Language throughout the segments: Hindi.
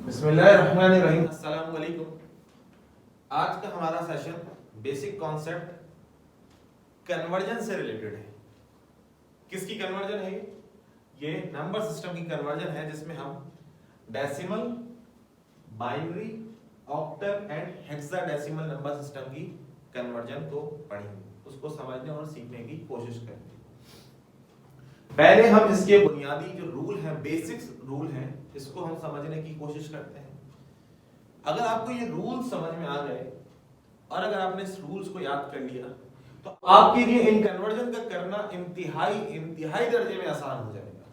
बिस्मिल्लाहिर्रहमानिर्रहीम। अस्सलाम वालेकुम। आज का हमारा सेशन बेसिक कॉन्सेप्ट कन्वर्जन से रिलेटेड है। किसकी कन्वर्जन है? ये नंबर सिस्टम की कन्वर्जन है, जिसमें हम decimal, binary, octal and hexadecimal number system की कन्वर्जन को पढ़ेंगे, उसको समझने और सीखने की कोशिश करेंगे। पहले हम इसके बुनियादी जो रूल हैं, बेसिक्स रूल हैं, इसको हम समझने की कोशिश करते हैं। अगर आपको ये रूल समझ में आ गए और अगर आपने इस रूल्स को याद कर लिया तो आपके लिए इन कन्वर्जन का करना इंतहाई दर्जे में आसान हो जाएगा।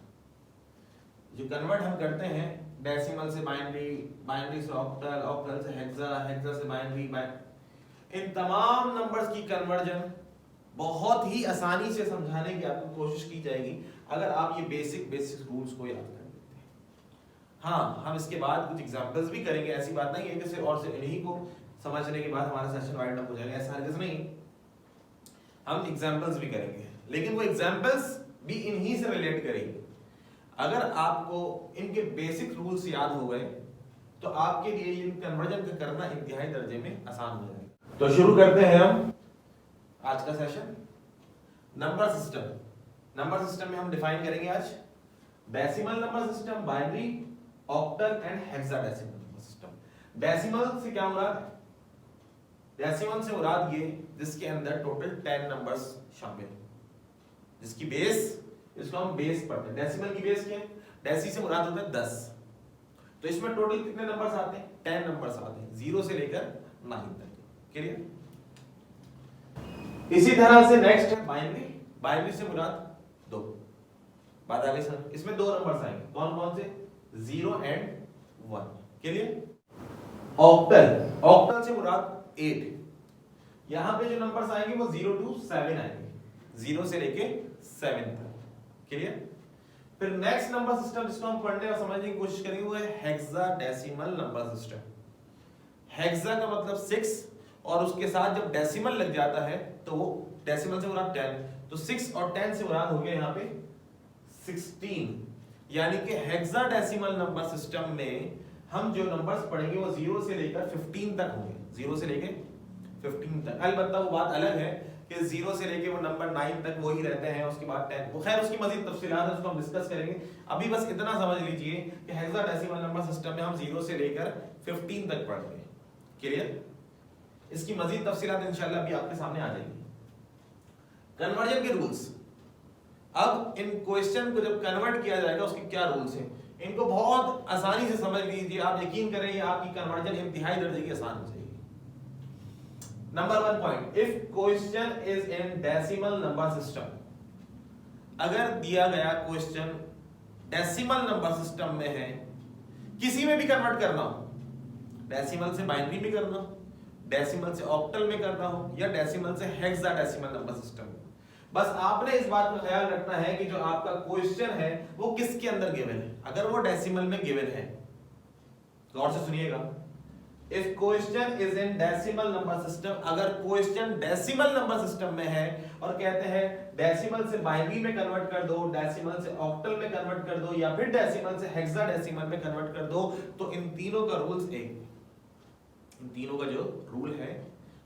जो कन्वर्ट हम करते हैं डेसिमल से बाइनरी, बाइनरी से ऑक्टल, ऑक्टल से हेक्सा, हेक्सा से बाइनरी, इन तमाम नंबर्स की कन्वर्जन बहुत ही आसानी से समझाने की आपको कोशिश की जाएगी अगर आप ये बेसिक रूल्स को याद कर लेते हैं। हाँ, हम इसके बाद कुछ एग्जांपल्स भी करेंगे। ऐसी बात नहीं है कि सिर्फ और सिर्फ इन्हीं को समझने के बाद हमारा सेशन वाइंड अप हो जाएगा, ऐसा हरगिज़ नहीं। हम एग्जांपल्स भी करेंगे, लेकिन वो एग्जांपल्स भी इन्हीं से रिलेट करेंगे। अगर आपको इनके बेसिक रूल्स याद हो गए तो आपके लिए इन कन्वर्जन का करना इंतहाई दर्जे में आसान हो जाएगा। तो शुरू करते हैं हम आज का सेशन। नंबर सिस्टम में हम डिफाइन करेंगे आज decimal number system, binary, octal and hexadecimal number system. Decimal से क्या मुराद है? डेसिमल से मुराद ये जिसके अंदर टोटल 10 नंबर्स शामिल हैं, जिसकी बेस, इसको हम बेस पढ़ते हैं। डेसिमल की बेस क्या है? डेसी से मुराद होता है 10। तो इसमें टोटल कितने नंबर्स आते हैं? 10 नंबर्स आते हैं, 0 से लेकर 9 तक। क्लियर? इसी तरह से नेक्स्ट है बाइनरी। बाइनरी से मुराद 2। बात आ गई सर? इसमें 2 नंबर्स आएंगे, कौन कौन से? 0 एंड 1। क्लियर? ऑक्टल से मुराद 8। यहां पे जो नंबर्स आएंगे वो 0 to 7 आएंगे, 0 से लेके 7 तक। क्लियर? फिर नेक्स्ट नंबर सिस्टम जिसको हम पढ़ने और समझने की कोशिश करेंगे वो है हेक्साडेसिमल नंबर सिस्टम। हेक्सा का मतलब 6 और उसके साथ जब डेसिमल लग जाता है तो वो डेसिमल से मुराद 10, तो 6 और 10 से मुराद हो गया यहाँ पे 16। यानी कि हेक्साडेसिमल नंबर सिस्टम में हम जो नंबर्स पढ़ेंगे वो 0 से लेकर 15 तक होंगे, 0 से लेकर 15 तक। अलबत्ता वो बात अलग है कि 0 से लेके वो नंबर 9 तक वही रहते हैं, उसके बाद 10। वो खैर उसकी मजीद तफसीलात है, उसको हम डिस्कस करेंगे। अभी बस इतना समझ लीजिए कि हेक्साडेसिमल नंबर सिस्टम में हम 0 से लेकर 15 तक पढ़ेंगे। क्लियर? इसकी मजीद तफसीलात इंशाल्लाह भी आपके सामने आ जाएगी। कन्वर्जन के रूल्स। अब इन क्वेश्चन को जब कन्वर्ट किया जाएगा उसके क्या रूल्स हैं, इनको बहुत आसानी से समझ लीजिए। आप यकीन करें ये आपकी कन्वर्जन इंतहाई दर्जे की आसान हो जाएगी। Number 1 point, if question is in decimal number system, अगर दिया गया क्वेश्चन डेसिमल नंबर सिस्टम में है, किसी में भी कन्वर्ट करना हो, डेसिमल से बाइनरी में करना हो, डेसिमल से ऑक्टल में करना हो, या डेसिमल से हेक्साडेसिमल नंबर सिस्टम, बस आपने इस बात का ख्याल रखना है कि जो आपका क्वेश्चन है वो किसके अंदर गिवन है। अगर वो डेसिमल में गिवन है, गौर से सुनिएगा, if question is in decimal number system, अगर क्वेश्चन डेसिमल नंबर सिस्टम में है और कहते हैं डेसिमल से बाइनरी में कन्वर्ट कर दो, डेसिमल से ऑक्टल में कन्वर्ट कर दो, या फिर डेसिमल से हेक्साडेसिमल में कन्वर्ट कर दो, तो इन तीनों का रूल्स एक, इन तीनों का जो रूल है,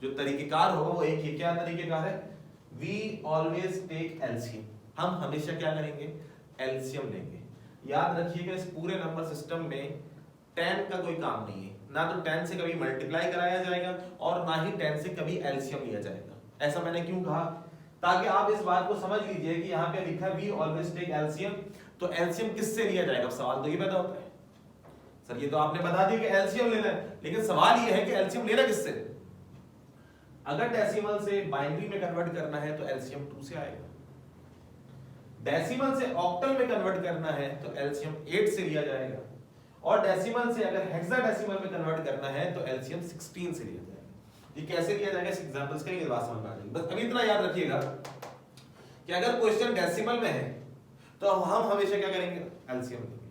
जो तरीकेकार होगा वो एक ही। क्या तरीकेकार है? We always take LCM. हम हमेशा क्या करेंगे? एलसीएम लेंगे। याद रखिएगा इस पूरे नंबर सिस्टम में 10 का कोई काम नहीं है, ना तो 10 से कभी मल्टीप्लाई कराया जाएगा और ना ही 10 से कभी एलसीएम लिया जाएगा। ऐसा मैंने क्यों कहा? ताकि आप इस बात को समझ लीजिए कि यहाँ पे लिखा है वी ऑलवेज टेक एलसीएम, तो एलसीएम किससे लिया जाएगा? सवाल तो ये पैदा होता है, सर ये तो आपने बता दिया कि एलसीएम लेना है, लेकिन सवाल ये है कि एलसीएम लेना किससे? अगर डेसिमल से बाइनरी में कन्वर्ट करना है तो एलसीएम 2 से आएगा, डेसिमल से ऑक्टल में कन्वर्ट करना है तो एलसीएम 8 से लिया जाएगा, और डेसिमल से अगर हेक्साडेसिमल में कन्वर्ट करना है तो एलसीएम 16 से लिया जाएगा। ये कैसे लिया जाएगा, इस एग्जांपल्स करेंगे, बात समझ में आ जाएगी। बस अभी इतना याद रखिएगा कि अगर क्वेश्चन डेसिमल में है तो हम हमेशा क्या करेंगे? एलसीएम लेंगे।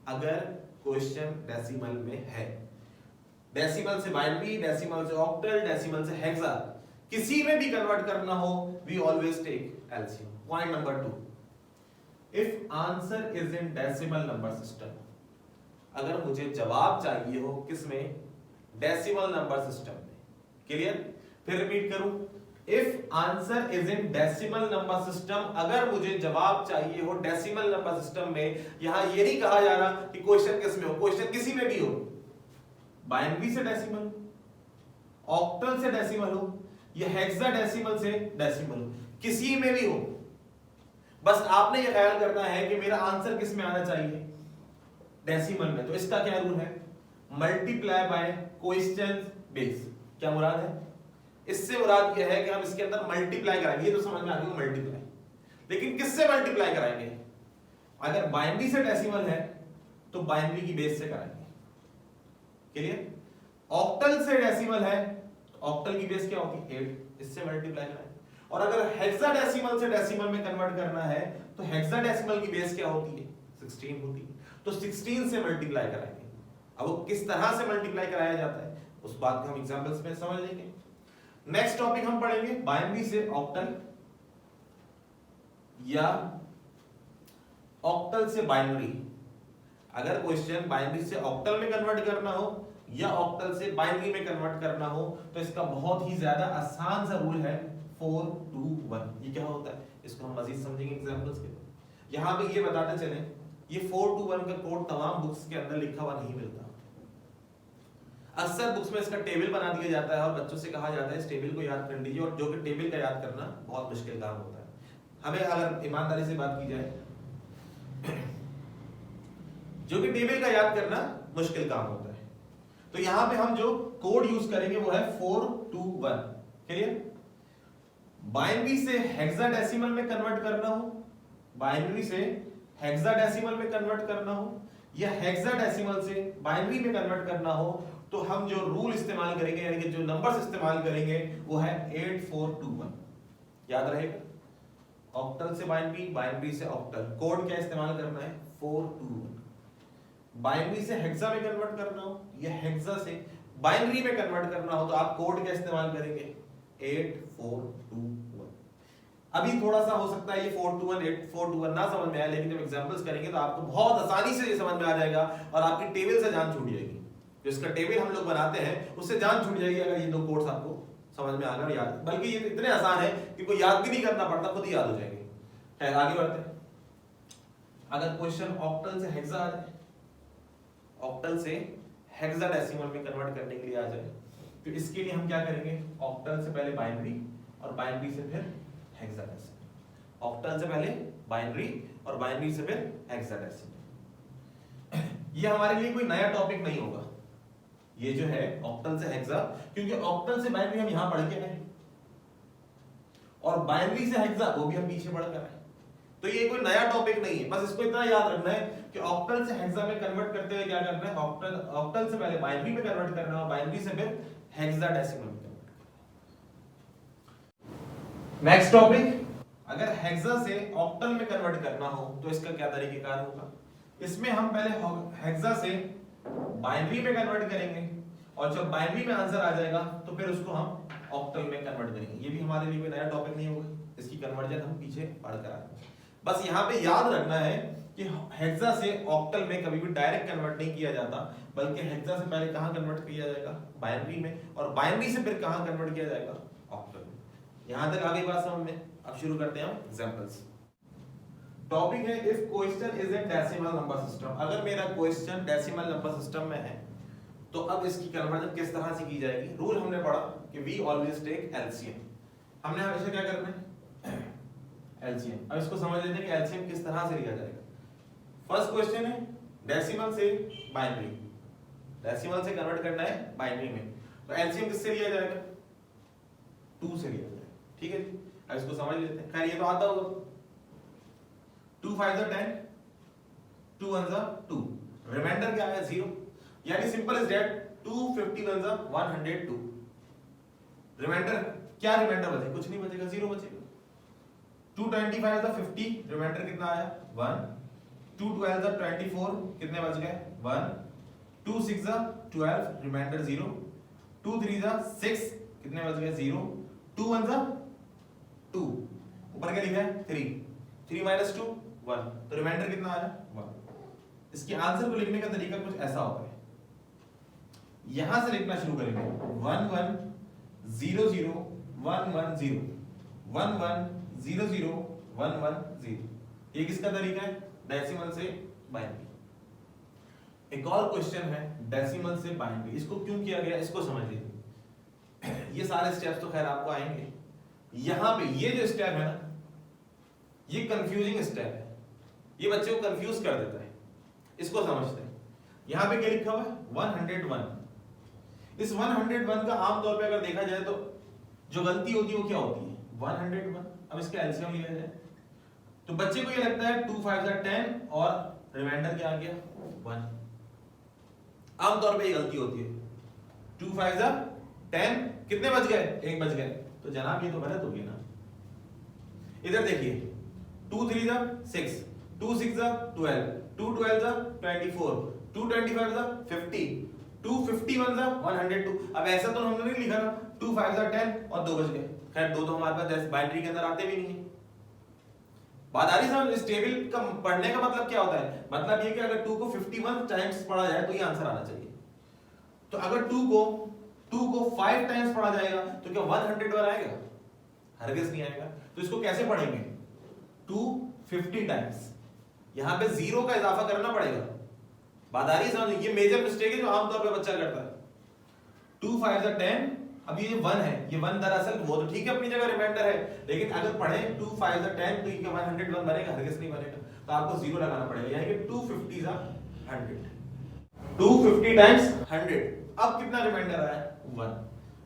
अगर क्वेश्चन डेसिमल में है, डेसिमल से बाइनरी, डेसिमल से ऑक्टल, डेसिमल से हेक्सा, किसी में भी कन्वर्ट करना हो, we always take LCM. Point number 2, if answer is in decimal number system, अगर मुझे जवाब चाहिए हो किसमें, डेसिमल नंबर सिस्टम में। क्लियर? फिर रिपीट करूं, if answer is in decimal number system, अगर मुझे जवाब चाहिए हो डेसिमल नंबर सिस्टम में, यहां ये नहीं कहा जा रहा कि क्वेश्चन किस में हो, क्वेश्चन किसी में भी हो, बाइनरी से डेसिमल, ऑक्टल से डेसिमल हो या हेक्साडेसिमल से डेसिमल हो, किसी में भी हो, बस आपने ये ख्याल करना है कि मेरा आंसर किस में आना चाहिए, डेसिमल में। तो इसका क्या रूल है, मल्टीप्लाई बाय क्वेश्चन बेस। क्या मुराद है इससे? मुराद यह है कि हम इसके अंदर मल्टीप्लाई कराएंगे, ये तो समझ में आ गया मल्टीप्लाई, लेकिन किससे मल्टीप्लाई कराएंगे? अगर बाइनरी से डेसिमल है तो बाइनरी की बेस से कराएंगे। क्लियर? ऑक्टल से डेसिमल है तो ऑक्टल की बेस क्या होगी, 8, इससे मल्टीप्लाई कराएंगे। और अगर हेक्साडेसिमल से डेसिमल में कन्वर्ट करना है तो हेक्साडेसिमल की बेस क्या होती है, 16 होती है, तो 16 से मल्टीप्लाई कराएंगे। अब वो किस तरह से मल्टीप्लाई कराया जाता है उस बात को हम एग्जांपल्स में समझ लेंगे। नेक्स्ट टॉपिक हम पढ़ेंगे बाइनरी से ऑक्टल या ऑक्टल से बाइनरी। अगर क्वेश्चन बाइनरी से ऑक्टल में कन्वर्ट करना हो या ऑक्टल से बाइनरी में कन्वर्ट करना हो तो इसका बहुत ही ज्यादा आसान सा रूल है 4 2 1। ये क्या होता है इसको हम मजीद समझेंगे एग्जांपल्स के। यहां पे ये बताते चलें, ये 4 2 1 का कोड तमाम बुक्स के अंदर लिखा हुआ नहीं मिलता। अक्सर बुक्स में इसका टेबल बना दिया जाता है और बच्चों से कहा जाता है इस टेबल को याद कर लीजिए, और जो कि टेबल का याद करना बहुत मुश्किल काम होता है। हमें अगर ईमानदारी से बात की जाए जो कि टेबल का याद करना मुश्किल काम होता है, तो यहां पे हम जो कोड यूज करेंगे वो है 4 2 1। क्लियर? बाइनरी से हेक्साडेसिमल में कन्वर्ट करना हो, बाइनरी से हेक्साडेसिमल में कन्वर्ट करना हो या हेक्साडेसिमल से बाइनरी में कन्वर्ट करना हो तो हम जो रूल इस्तेमाल करेंगे यानी कि जो नंबर्स इस्तेमाल करेंगे वो है 8 4 2 1। याद रहेगा, ऑक्टल से बाइनरी, बाइनरी से ऑक्टल, कोड क्या इस्तेमाल करना है 4 2 1। बाइनरी से हेक्सा में कन्वर्ट करना हो या हेक्सा से बाइनरी में कन्वर्ट करना हो तो आप कोड क्या इस्तेमाल करेंगे 8 4 2 1। अभी थोड़ा सा हो सकता है ये 4 2 1 8 4 2 1 ना समझ में आए, लेकिन जब एग्जांपल्स करेंगे तो आपको बहुत आसानी से ये समझ में आ जाएगा और आपकी टेबल से जान छूट जाएगी। जो इसका टेबल हम लोग बनाते हैं उससे जान छूट जाएगी अगर ये दो कोड्स आपको समझ में आ गए याद, बल्कि ये इतने आसान है कि कोई याद भी नहीं करना पड़ता, खुद ही याद हो जाएंगे। खैर आगे बढ़ते हैं। अगर क्वेश्चन ऑक्टल से हेक्सा आ जाए, ऑक्टल से हेक्साडेसिमल में कन्वर्ट करने के लिए आ जाए तो इसके लिए हम क्या करेंगे, ऑक्टल से पहले बाइनरी और बाइनरी से फिर हेक्साडेसिमल। ऑक्टल से पहले बाइनरी और बाइनरी से फिर हेक्साडेसिमल। ये हमारे लिए कोई नया टॉपिक नहीं होगा, ये जो है ऑक्टल से हेक्सा, क्योंकि ऑक्टल से बाइनरी हम यहां पढ़ के आए और बाइनरी से हेक्सा वो भी हम पीछे पढ़ कर आए, तो ये कोई नया टॉपिक नहीं है। बस इसको इतना याद रखना है कि ऑक्टल से हेक्सा में कन्वर्ट करते हुए क्या करना है, ऑक्टल से पहले बाइनरी में कन्वर्ट करना है, बाइनरी से फिर हेक्साडेसिमल में कन्वर्ट करना। नेक्स्ट टॉपिक, अगर हेक्सा से ऑक्टल में कन्वर्ट करना हो तो इसका क्या तरीकेकार होगा। इसमें हम पहले हेक्सा से बाइनरी में कन्वर्ट करेंगे और जब बाइनरी में आंसर आ जाएगा तो फिर उसको हम ऑक्टल में कन्वर्ट करेंगे। ये भी हमारे लिए कोई नया टॉपिक नहीं होगा, इसकी कन्वर्जन हम पीछे पढ़ कर आएंगे। बस यहाँ पे याद रखना है कि हेक्सा से ऑक्टल में कभी भी डायरेक्ट कन्वर्ट नहीं किया जाता, बल्कि हेक्सा से पहले कहाँ कन्वर्ट किया जाएगा, बाइनरी में, और बाइनरी से फिर कहाँ कन्वर्ट किया जाएगा, ऑक्टल में। यहां तक आगे बात समझ में। अब शुरू करते हैं हम एग्जांपल्स। टॉपिक है if question is in decimal number system. अगर मेरा क्वेश्चन डेसिमल नंबर सिस्टम में है तो अब इसकी कन्वर्जन किस तरह से की जाएगी। रूल हमने पढ़ा कि वी ऑलवेज टेक एलसीएम। हमने हमेशा क्या करना है, एलसीएम। अब इसको समझ लेते हैं कि एलसीएम किस तरह से लिया जाएगा। फर्स्ट क्वेश्चन है डेसिमल से बाइनरी, डेसिमल से कन्वर्ट करना है बाइनरी में, तो एलसीएम किससे लिया जाएगा, 2 से लिया जाएगा। ठीक है जी, अब इसको समझ लेते हैं। खैर ये तो आता होगा, 2 5 10, 2 1 2, रिमाइंडर क्या है 0, यानी सिंपल इज दैट 2 50 1 102। रिमाइंडर क्या, रिमाइंडर बचे कुछ नहीं बचेगा, 0 बचेगा। 2 25 50, रिमाइंडर कितना आया 1। 2 12 24, कितने बच गए 1। 2 6 12, रिमाइंडर 0। 2 3 6, कितने बच गए 0। 2 1 2, ऊपर क्या लिखा है 3, 3 - 2 1, तो रिमाइंडर कितना आया 1। इसके आंसर को लिखने का तरीका कुछ ऐसा होता है, यहां से लिखना शुरू करेंगे 1 1 0 0 1 1 0 1 1 0 0 1 1 0। ये किसका तरीका है? डेसिमल से बाइनरी। एक और क्वेश्चन है डेसिमल से बाइनरी, इसको क्यों किया गया इसको समझ लीजिए। ये सारे स्टेप्स तो खैर आपको आएंगे, यहां पे ये जो स्टेप है ना, ये कंफ्यूजिंग स्टेप है, ये बच्चे को कंफ्यूज कर देता है, इसको समझते हैं। यहां पे क्या लिखा हुआ है? 101। इस 101 का आमतौर पे अगर देखा जाए तो जो गलती होती है वो क्या होती है? 101। अब इसका एलसीएम लिया जाए तो बच्चे को ये लगता है 2 5 10 और रिमाइंडर क्या आ गया? 1। आमतौर पे ये गलती होती है, 2 5 10, कितने बच गए? 1 बच गए। तो जनाब ये तो गलत हो गया ना। इधर देखिए 2 3 6, 2 6 12, 2 12 24, 2 25 50, 2 51 102। अब ऐसा तो हमने नहीं लिखा ना 2 5 10 और 2 बच गए। खैर दो तो हमारे पास बाइनरी के अंदर आते भी नहीं है। बात आ रही समझ? इस टेबल का पढ़ने का मतलब क्या होता है? मतलब ये कि अगर 2 को 51 टाइम्स पढ़ा जाए तो ये आंसर आना चाहिए। तो अगर 2 को 5 टाइम्स पढ़ा जाएगा तो क्या 101 आएगा? हरगिज नहीं आएगा। तो इसको कैसे पढ़ेंगे? 250 टाइम्स, यहां पे 0 का इजाफा करना पड़ेगा। बात आ रही समझ? ये मेजर मिस्टेक है जो आमतौर पे बच्चा करता है। 2 5 10, अब ये 1 है, ये 1 दरअसल वो तो ठीक है अपनी जगह रिमाइंडर है, लेकिन अगर पढ़े 2 5 10 तो ये 101 बनेगा? हरगिज नहीं बनेगा। तो आपको 0 लगाना पड़ेगा, यानी कि 250 100, 250 टाइम्स 100। अब कितना रिमाइंडर आया? 1।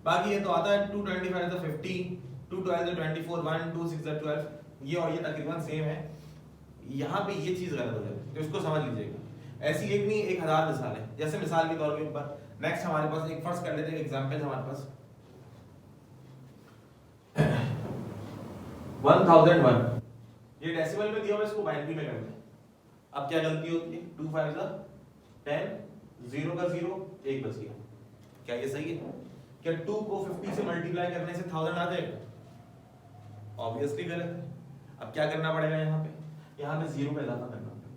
बाकी ये तो आता है 225 50, 212 24, 1 2 6 12, ये और ये तकरीबन सेम है। यहाँ पे ये चीज गलत हो जाती है, तो इसको समझ लीजिएगा। ऐसी एक नहीं 1000 मिसाल है। जैसे मिसाल के तौर के ऊपर नेक्स्ट हमारे पास एक फर्स्ट कर लेते हैं एग्जांपल हमारे पास 1001, ये डेसिमल में दिया हुआ, इसको बाइनरी में करते हैं। अब क्या गलती होती है? 2 5 10, 0 का 0, 1 बच गया। क्या ये सही है? क्या 2 को 50 से मल्टीप्लाई करने से 1000 आ जाएगा? ऑब्वियसली गलत है। अब क्या करना पड़ेगा? यहाँ पे 0 का इजाफा करना पड़ेगा।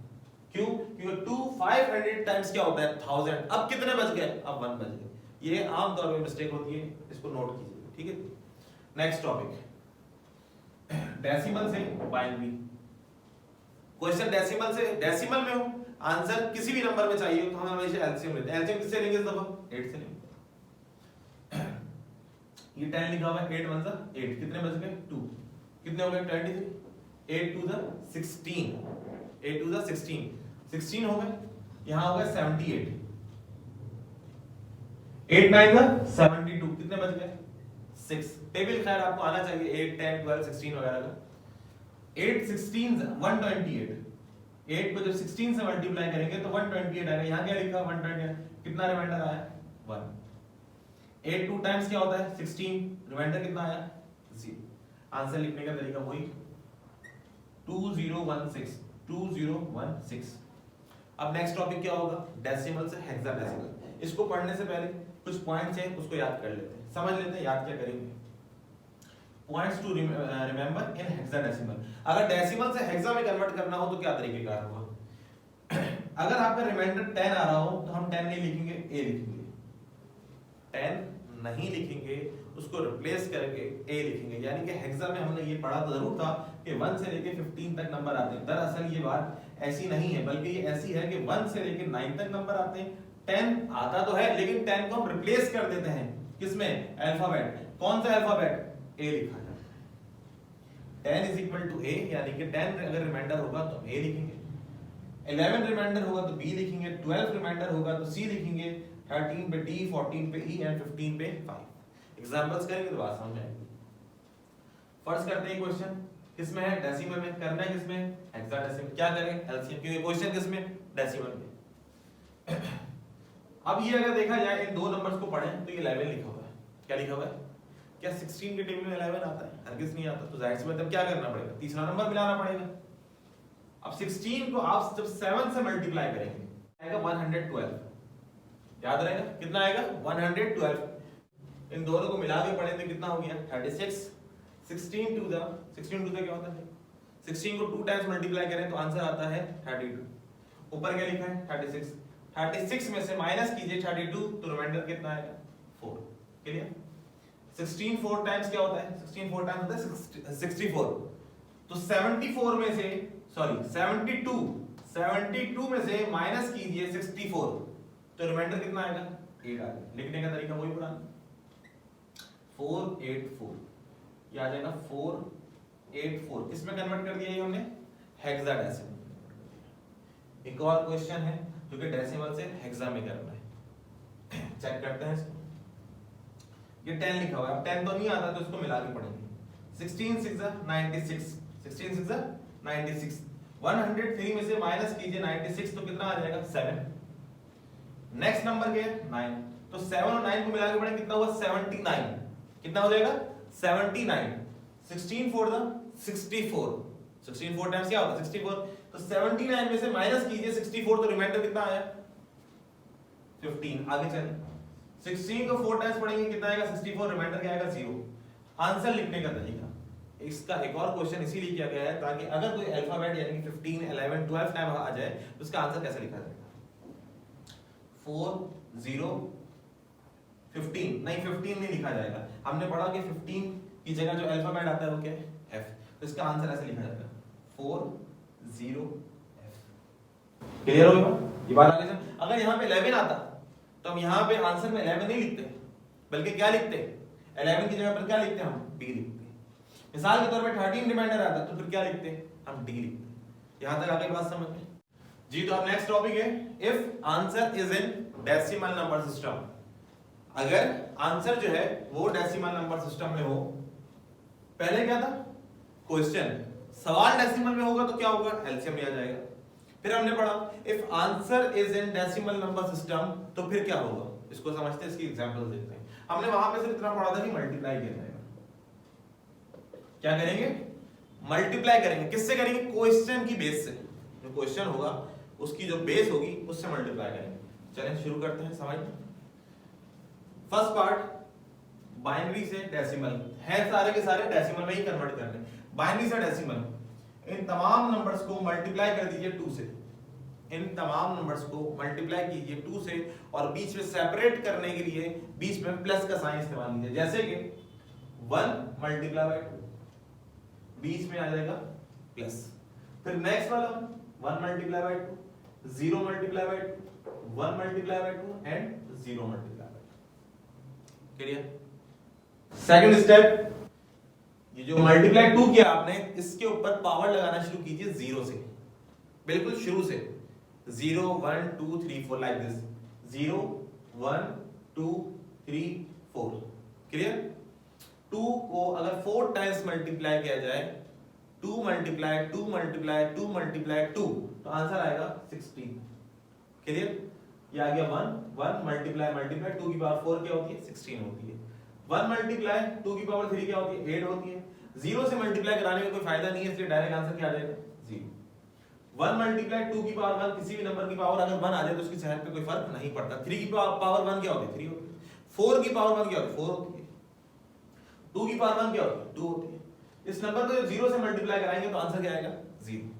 क्यों? क्योंकि 2 500 टाइम्स क्या होता है? 1000। अब कितने बच गए? अब 1 बच गए। ये आम तौर पे मिस्टेक होती है, इसको नोट कीजिए, ठीक है। नेक्स्ट टॉपिक, डेसिमल से बाइनरी। क्वेश्चन डेसिमल में हो, आंसर किसी भी नंबर में चाहिए तो हम हमेशा एलसीएम लेते हैं। एलसीएम किससे लेंगे इस दफा? 8 से लेंगे। ये 10 लिखा हुआ है, 8 1 8, कितने बच गए? 2। कितने हो गए? 23। 8 2 16, 8 2 16, 16 हो गए। यहां हो गए 78, 8 9 72, कितने बच गए? 6। टेबल खैर आपको आना चाहिए 8 10 12 16 वगैरह का। 8 16 128, 8 को जब 16 से मल्टीप्लाई करेंगे तो 128 आएगा। यहां क्या लिखा? 128। कितना रिमाइंडर आया? 1। 8 2 टाइम्स क्या होता है? 16, रिमाइंडर कितना आया? 0। आंसर लिखने का तरीका वही 2016, 2016। अब नेक्स्ट टॉपिक क्या होगा? डेसिमल से हेक्साडेसिमल। इसको पढ़ने से पहले कुछ पॉइंट्स हैं, उसको याद कर लेते हैं, समझ लेते हैं याद क्या करेंगे। Points to remember in hexadecimal. अगर डेसिमल से हेक्सा में कन्वर्ट करना हो तो क्या तरीकेकार होगा? अगर आपका रिमाइंडर 10 आ रहा हो तो हम 10 नहीं लिखेंगे, a लिखेंगे। 10 नहीं लिखेंगे, उसको रिप्लेस करके a लिखेंगे। यानी कि हेक्सा में हमने ये पढ़ा तो जरूर था कि 1 से लेके 15 तक नंबर आते हैं। दरअसल ये बात ऐसी नहीं है, बल्कि ये ऐसी है कि 1 से लेके 9 तक नंबर आते हैं। 10 आता तो है, लेकिन 10 को हम रिप्लेस कर देते हैं किसमें? अल्फाबेट। कौन सा अल्फाबेट? a लिखा है। 10 is equal to a, यानी कि 10 अगर रिमाइंडर होगा तो a लिखेंगे, 11 रिमाइंडर होगा तो b लिखेंगे, 12 रिमाइंडर होगा तो c लिखेंगे, 13 पे d, 14 पे e एंड 15 पे 5। एग्जांपल्स करेंगे तो बात समझ आएगी। फर्स्ट करते हैं क्वेश्चन, किसमें है? डेसिमल में। करना है किसमें? हेक्साडेसिमल। क्या करें? एलसीएम, क्योंकि क्वेश्चन किसमें? डेसिमल में। अब ये अगर देखा जाए इन दो नंबर्स को पढ़ें तो ये 11 लिखा हुआ है। क्या लिखा हुआ है? क्या 16 के टेबल में 11 आता है? हरगिज नहीं आता। तो जाहिर सी बात है क्या करना पड़ेगा? तीसरा नंबर मिलाना पड़ेगा। अब 16 को आप जब 7 से मल्टीप्लाई करेंगे आएगा 112। याद रहेगा कितना आएगा? 112। इन दोनों को मिला के पढ़ें तो कितना हो गया? 36। 16 टू द क्या होता है? 16 को 2 टाइम्स मल्टीप्लाई करें तो आंसर आता है 32। ऊपर क्या लिखा है 36, 36 में से माइनस कीजिए 32 तो रिमाइंडर कितना आएगा 4। क्लियर? 16 4 टाइम्स क्या होता है, 16 4 टाइम्स होता है 64। तो 74 में से सॉरी 72 में से माइनस कीजिए 64 तो रिमाइंडर कितना आएगा 8 आएगा। लिखने का तरीका वही पुराना 484, ये आ जाएगा 484। किसमें कन्वर्ट कर दिया ये हमने हेक्साडेसिमल। एक और क्वेश्चन है जो कि डेसिमल से हेक्सा में करना है, चेक करते हैं इसको। ये 10 लिखा हुआ है, अब 10 तो नहीं आता तो इसको मिला के पढ़ेंगे। 16 6 96, 16 6 96, 103 में से माइनस कीजिए 96 तो कितना आ जाएगा 7। नेक्स्ट नंबर क्या है 9, तो 7 और 9 को मिला के पढ़ेंगे कितना हुआ 79। कितना हो जाएगा 79। 16 4 द 64, 16 4 टाइम्स क्या होता है 64, तो 79 में से माइनस कीजिए 64 तो रिमाइंडर कितना आया 15। आगे चलें, 16 को 4 टाइम्स पढ़ेंगे कितना आएगा 64, रिमाइंडर क्या आएगा 0। आंसर लिखने का तरीका, इसका एक और क्वेश्चन इसीलिए किया गया है ताकि अगर कोई अल्फाबेट यानी कि 15 11 12 टाइम आ जाए तो उसका आंसर कैसे लिखा जाएगा। 4 0 15 नहीं 15 नहीं लिखा जाएगा, हमने पढ़ा कि 15 की जगह जो अल्फाबेट आता है वो क्या है F, तो इसका आंसर ऐसे लिखा जाएगा 4 0 F। क्लियर हो गया ये बात? आगे चल, अगर यहाँ पे 11 आता तो हम यहाँ पे आंसर में 11 नहीं लिखते बल्कि क्या लिखते, 11 की जगह पर क्या लिखते हम B लिखते। मिसाल के तौर पे 13 रिमाइंडर आता तो फिर क्या लिखते हम D लिखते। यहां तक आगे बात समझ में जी। तो अब नेक्स्ट टॉपिक है if answer is in decimal number system. अगर आंसर जो है वो डेसिमल नंबर सिस्टम में हो, पहले क्या था क्वेश्चन, सवाल डेसिमल में होगा तो क्या होगा एलसीएम लिया जाएगा। फिर हमने पढ़ा if answer is in decimal number system तो फिर क्या होगा, इसको समझते हैं, इसकी एग्जांपल देखते हैं। हमने वहां पे सिर्फ इतना पढ़ा था कि मल्टीप्लाई किया जाएगा। क्या करेंगे मल्टीप्लाई करेंगे, किससे करेंगे क्वेश्चन की बेस से, जो क्वेश्चन होगा उसकी जो बेस होगी उससे मल्टीप्लाई करेंगे। चलें शुरू करते हैं समझ। फर्स्ट पार्ट बाइनरी से डेसिमल है, सारे के सारे डेसिमल में ही कन्वर्ट करने। बाइनरी से डेसिमल, इन तमाम नंबर्स को मल्टीप्लाई कर दीजिए 2 से, इन तमाम नंबर्स को मल्टीप्लाई कीजिए 2 से और बीच में सेपरेट करने के लिए बीच में प्लस का साइन इस्तेमाल कीजिए। जैसे कि 1 मल्टीप्लाई बाय 2 बीच में आ जाएगा प्लस, फिर नेक्स्ट वाला 1 multiply by 2, 0 multiply by 2, 1 multiply by 2 and 0 multiply by 2। Clear? Second step, ये जो मल्टीप्लाई 2 किया आपने इसके ऊपर पावर लगाना शुरू कीजिए 0 से, बिल्कुल शुरू से 0 1 2 3 4 लाइक दिस, 0 1 2 3 4। क्लियर? 2 को अगर 4 टाइम्स मल्टीप्लाई किया जाए 2 मल्टीप्लाई 2 मल्टीप्लाई 2 मल्टीप्लाई 2 तो आंसर आएगा 16। क्लियर? ये आ गया 1 मल्टीप्लाई मल्टीप्लाई 2 की पावर 4 क्या होती है 16 होती है। 1 मल्टीप्लाई 2 की पावर 3 क्या होती है 8 होती है। 0 से मल्टीप्लाई कराने का कोई फायदा नहीं है, इसलिए डायरेक्ट आंसर क्या आ जाएगा 0। 1 मल्टीप्लाई 2 की पावर 1, किसी भी नंबर की पावर अगर 1 आ जाए तो उसकी सेहत पे कोई फर्क नहीं पड़ता। 3 की पावर 1 क्या होती है 3 होती है। 4 की पावर 1 क्या होती है 4 होती है। 2 की पावर 1 क्या होती है 2 होती है। इस नंबर को जब 0 से मल्टीप्लाई कराएंगे तो आंसर क्या आएगा 0।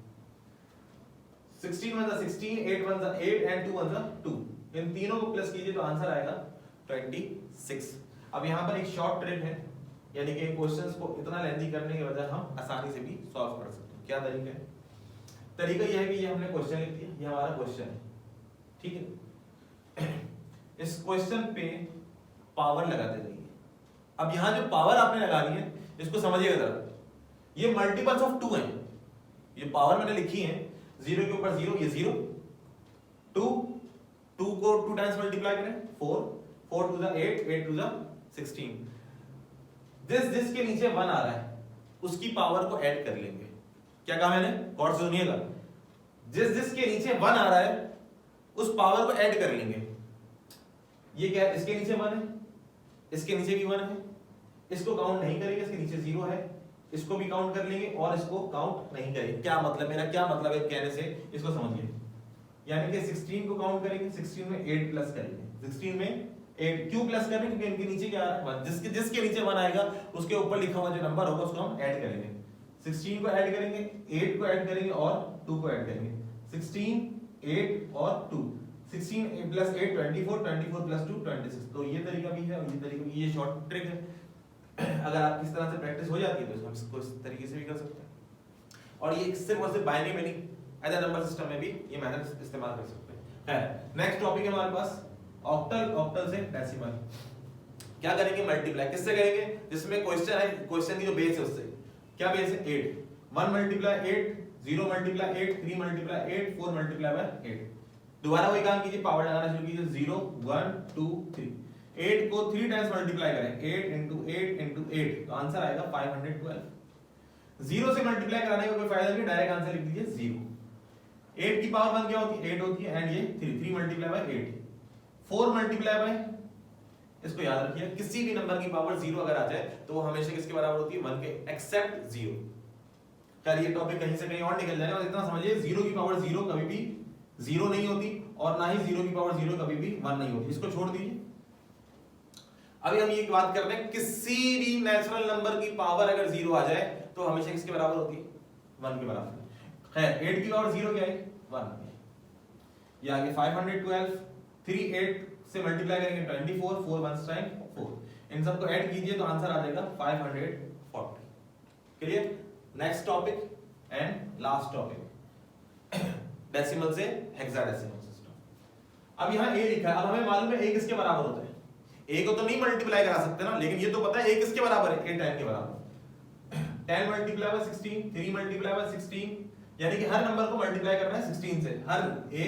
16 1 16, 8 1 8 एंड 2 1 2, इन तीनों को प्लस कीजिए तो आंसर आएगा 26। अब यहाँ पर एक शॉर्ट ट्रिक है, यानी कि क्वेश्चंस को इतना लेंथी करने के बजाय हम आसानी से भी सॉल्व कर सकते हैं। क्या तरीका है? तरीका यह है कि ये हमने क्वेश्चन लिख दिया, ये हमारा क्वेश्चन है, ठीक है। इस क्वेश्चन पे पावर लगाते जाइए। अब यहाँ जो पावर आपने लगा ली है इसको समझिएगा जरा, ये मल्टीपल्स ऑफ 2 हैं। ये पावर मैंने लिखी है 0 के ऊपर 0, ये 0 2 को 2 टाइम्स मल्टीप्लाई करें 4 4 टू द 8 8 टू द 16। जिसके नीचे 1 आ रहा है उसकी पावर को ऐड कर लेंगे। क्या कहा मैंने, गौर से सुनिएगा, जिसके नीचे 1 आ रहा है उस पावर को ऐड कर लेंगे। ये क्या है, इसके नीचे 1 है, इसके नीचे भी 1 है, इसको काउंट नहीं करेंगे, इसके नीचे 0 है, इसको भी काउंट कर लेंगे और इसको काउंट नहीं करेंगे। क्या मतलब, मेरा क्या मतलब है कहने से, इसको समझिए। यानी कि 16 को काउंट करेंगे, 16 में 8 प्लस करेंगे, 16 में 8 क्यों प्लस करेंगे क्योंकि इनके नीचे क्या आ रहा है 1, जिसके नीचे 1 आएगा उसके ऊपर लिखा हुआ जो नंबर होगा उसको हम ऐड करेंगे। 16 को ऐड करेंगे, 8 को ऐड करेंगे और 2 को ऐड करेंगे। 16 8 और 2, 16 प्लस 8 24, 24 प्लस 2 26। तो ये तरीका भी है और ये तरीका भी, ये शॉर्ट ट्रिक है। अगर आप किस तरह से प्रैक्टिस हो जाती है तो हम इसको इस तरीके से भी कर सकते हैं। और ये सिर्फ और सिर्फ बाइनरी में नहीं, अदर नंबर सिस्टम में भी ये मेथड इस्तेमाल कर सकते हैं। नेक्स्ट टॉपिक है हमारे पास ऑक्टल। ऑक्टल से डेसिमल क्या करेंगे, मल्टीप्लाई किससे करेंगे, जिसमें क्वेश्चन है, क्वेश्चन की जो बेस है उससे। क्या बेस है, 8, 1 multiply 8, 0 multiply 8, 3 multiply 8, 4 multiply by 8। दोबारा वही काम कीजिए, पावर लगाना शुरू कीजिए, 0 1 2 3, 8 को 3 टाइम्स मल्टीप्लाई करें, 8 into 8 into 8, तो आंसर आएगा 512। 0 से मल्टीप्लाई कराने का कोई फायदा नहीं, डायरेक्ट आंसर लिख दीजिए 0। 8 की पावर 1 क्या होती है, 8 होती है, एंड ये 3 मल्टीप्लाई बाय 8, 4 मल्टीप्लाई बाय, इसको याद रखिए, किसी भी नंबर की पावर 0 अगर आ जाए तो वो हमेशा किसके बराबर होती है, 1 के, एक्सेप्ट 0। कल ये टॉपिक कहीं से कहीं और निकल जाएगा, और इतना समझिए 0 की पावर 0 कभी भी 0 नहीं होती, और ना ही 0 की पावर 0 कभी भी 1 नहीं होती, इसको छोड़ दीजिए। अभी हम ये बात कर रहे हैं, किसी भी नेचुरल नंबर की पावर अगर 0 आ जाए तो हमेशा किसके बराबर होती है, 1 के बराबर है। 8 की पावर 0 क्या है, 1। ये आगे 512, 3 8 से मल्टीप्लाई करेंगे 24, 4 1 टाइम 4, इन सबको ऐड कीजिए तो आंसर आ जाएगा 540। Clear. Next topic and last topic, decimal से हेक्साडेसिमल सिस्टम। अब यहाँ a लिखा है, अब हमें मालूम है a किसके बराबर होता है, a को तो नहीं मल्टीप्लाई करा सकते ना, लेकिन ये तो पता है a किसके बराबर है, a 10 के बराबर। 10 मल्टीप्लाई बाय 16, 3 मल्टीप्लाई बाय 16, यानी कि हर नंबर को मल्टीप्लाई करना है 16 से, हर a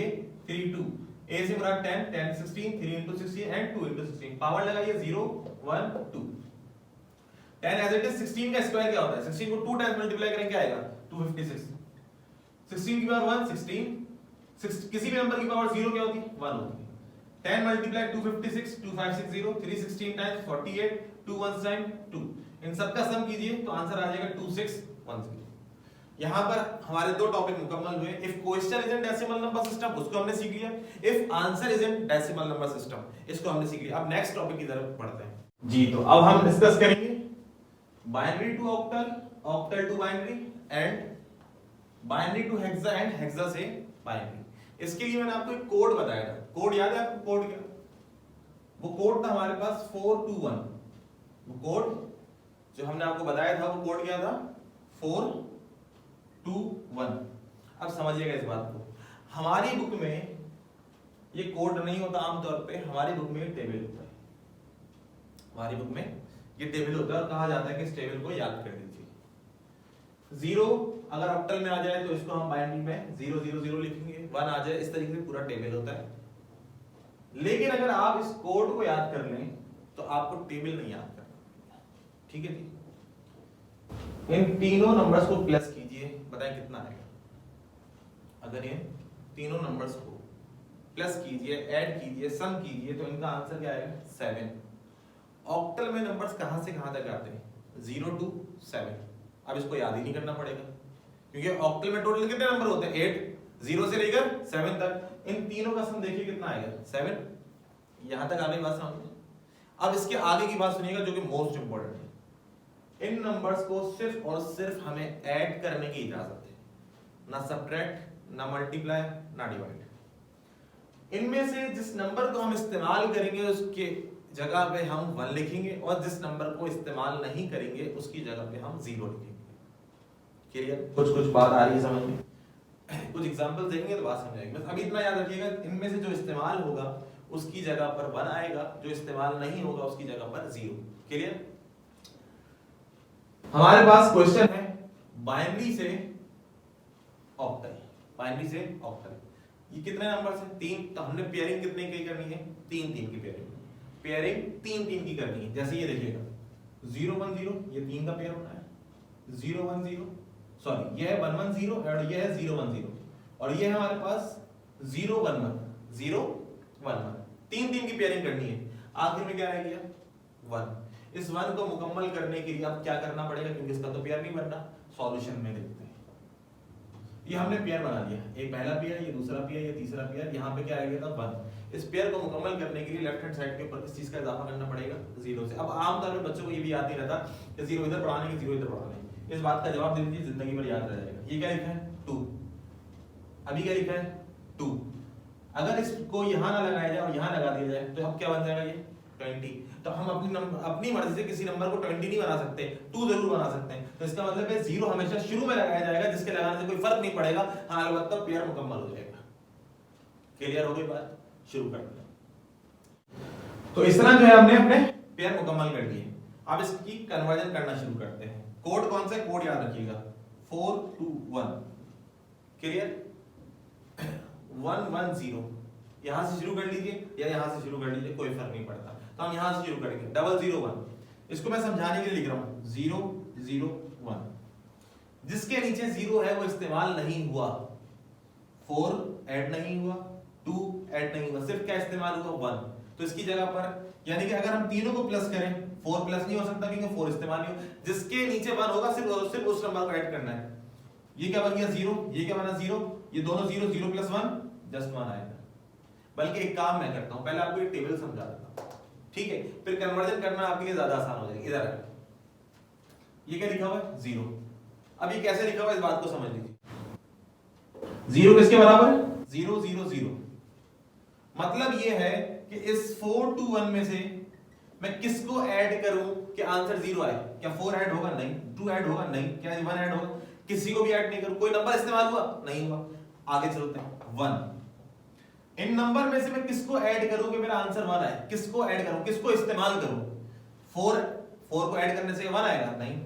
3 2, a से मुराद 10, 10 16, 3 into 16 and 2 into 16, पावर लगाइए 0 1 2। 10 एज इट इज, 16 का स्क्वायर क्या होता है, 16 को 2 टाइम्स मल्टीप्लाई करें क्या आएगा, 256। 16 की पावर 1 16, किसी भी नंबर की पावर 0 क्या होती है, 1 होती है। 10 मल्टीप्लाई 256, 2560, 316 टाइम्स 48, 2 1 टाइम 2, इन सब का सम कीजिए तो आंसर आ जाएगा 2610। यहां पर हमारे दो टॉपिक मुकम्मल हुए। If question is in decimal number system, उसको हमने सीख लिया। If answer is in decimal number system, इसको हमने सीख लिया। अब नेक्स्ट टॉपिक की तरफ बढ़ते हैं जी। तो अब हम डिस्कस करेंगे binary to octal, octal to binary, and binary to hexa, and hexa से बाइनरी। इसके लिए मैंने आपको एक कोड बताया था। कोड याद है आपको, कोड क्या, वो कोड था हमारे पास 421। वो कोड जो हमने आपको बताया था, वो कोड क्या था, 421। अब समझिएगा इस बात को, हमारी बुक में ये कोड नहीं होता आमतौर पे, हमारी बुक में टेबल होता है। हमारी बुक में ये टेबल होता है और कहा जाता है कि इस टेबल को याद कर लीजिए। 0 अगर ऑक्टल में आ जाए तो इसको हम बाइनरी में 0 0 0 लिखेंगे, 1 आ जाए, इस तरीके से पूरा टेबल होता है। लेकिन अगर आप इस कोड को याद कर लें तो आपको टेबल नहीं याद करना, ठीक है जी। इन तीनों नंबर्स को प्लस कीजिए, बताएं कितना आएगा। अगर ये तीनों नंबर्स को प्लस कीजिए, ऐड कीजिए, सम कीजिए, तो इनका आंसर क्या आएगा, 7। ऑक्टल में नंबर्स कहां से कहां तक आते हैं, 0 to 7। अब इसको याद ही नहीं करना पड़ेगा, क्योंकि ऑक्टल में टोटल कितने नंबर होते हैं, 8, 0 से लेकर 7 तक। इन तीनों का सम देखिए कितना आएगा, 7। यहां तक आने की बात समझिए। अब इसके आगे की बात सुनिएगा, जो कि मोस्ट इंपॉर्टेंट है। इन नंबर्स को सिर्फ और सिर्फ हमें ऐड करने की इजाजत है, ना सब्ट्रैक्ट, ना मल्टीप्लाई, ना डिवाइड। इनमें से जिस नंबर को हम इस्तेमाल करेंगे उसके जगह पे हम 1 लिखेंगे, और जिस नंबर को इस्तेमाल नहीं करेंगे उसकी जगह पे हम 0 लिखेंगे। क्लियर, कुछ बात आ रही है समझ में? कुछ एग्जांपल देंगे तो बात समझ आएगी। बस अभी इतना याद रखिएगा, इनमें से जो इस्तेमाल होगा उसकी जगह पर 1 आएगा, जो इस्तेमाल नहीं होगा उसकी जगह पर 0। क्लियर। हमारे पास क्वेश्चन है बाइनरी से ऑक्टल, बाइनरी से ऑक्टल। ये कितने नंबर से, 3। तो हमने पेयरिंग कितने की करनी है, 3 3 की पेयरिंग। पेयरिंग 3 3 की करनी है। जैसे ये देखिएगा 0 1 0, ये 3 का पेयर होना है। 0 1 0, सॉरी ये है 1 1 0 और ये है 0 1 0, और ये है हमारे पास 0 1 1 0 1 1। 3 3 की पेयरिंग करनी है। आखिर में क्या रह गया, 1। इस 1 को मुकम्मल करने के लिए अब क्या करना पड़ेगा, क्योंकि इसका तो पेयर नहीं बनना। सॉल्यूशन में देखते हैं। ये हमने पेयर बना लिया, एक पहला पेयर, ये दूसरा पेयर, ये तीसरा पेयर। यहाँ पे क्या आ गया था, 1। इस पेयर को मुकम्मल करने के लिए लेफ्ट हैंड साइड के ऊपर किस चीज का इजाफा करना पड़ेगा, 0 से। अब आमतौर पर बच्चों को ये भी याद नहीं रहता कि 0 इधर बढ़ाने की 0 इधर बढ़ाने। इस बात का जवाब दे दीजिए, जिंदगी भर याद रह जाएगा। ये क्या लिखा है, 2। अभी क्या लिखा है, 2। अगर इसको यहां ना लगाया जाए और यहां लगा दिया जाए तो अब क्या बन जाएगा ये 20। तो हम अपनी मर्जी से किसी नंबर को 20 नहीं बना सकते, 2 जरूर बना सकते हैं। तो इसका मतलब है 0 हमेशा शुरू में लगाया जाएगा, जिसके लगाने से कोई फर्क नहीं पड़ेगा। हाँ अलबत्ता पेयर मुकम्मल हो जाएगा। क्लियर हो गई बात? शुरू करते हैं। तो इस तरह जो है हमने अपने पेयर मुकम्मल कर दिए। अब इसकी कन्वर्जन करना शुरू करते हैं। कोड कौन सा है? कोड याद रखिएगा 4 2 1। क्लियर? 1 1 0 यहां से शुरू कर लीजिए या यहां से शुरू कर लीजिए, कोई फर्क नहीं पड़ता। तो हम यहां से शुरू करेंगे 0 0 1। इसको मैं समझाने के लिए लिख रहा हूं 0 0 1। जिसके नीचे 0 है वो इस्तेमाल नहीं हुआ, 4 ऐड नहीं हुआ, 2 ऐड नहीं हुआ, सिर्फ क्या इस्तेमाल हुआ 1। तो इसकी जगह पर यानी कि अगर हम तीनों को प्लस करें, 4 प्लस नहीं हो सकता क्योंकि 4 इस्तेमाल नहीं हो। जिसके नीचे 1 होगा सिर्फ उस नंबर को ऐड करना है। ये क्या बन गया 0, ये क्या बना 0, ये दोनों 0 0 प्लस 1 जस्ट 1 आएगा। बल्कि एक काम मैं करता हूं, पहले आपको ये टेबल समझा देता हूं, ठीक है? फिर कन्वर्जन करना आपके लिए ज्यादा आसान हो जाएगा। इधर है, ये क्या लिखा हुआ है 0। अब ये कैसे लिखा हुआ है इस बात को समझ लीजिए। 0 किसके बराबर है? 0 0 0। मतलब ये है कि इस 4 2 1 में से मैं किसको ऐड करूं कि आंसर 0 आए? क्या 4 ऐड होगा? नहीं। 2 ऐड होगा? नहीं। क्या 1 ऐड होगा? किसी को भी ऐड नहीं करूं। कोई नंबर इस्तेमाल हुआ? नहीं हुआ। आगे चलते हैं 1। इन नंबर में से मैं किसको ऐड करूं कि मेरा आंसर 1 आए? किसको ऐड करूं, किसको इस्तेमाल करूं? 4 को ऐड करने से 1 आएगा? नहीं।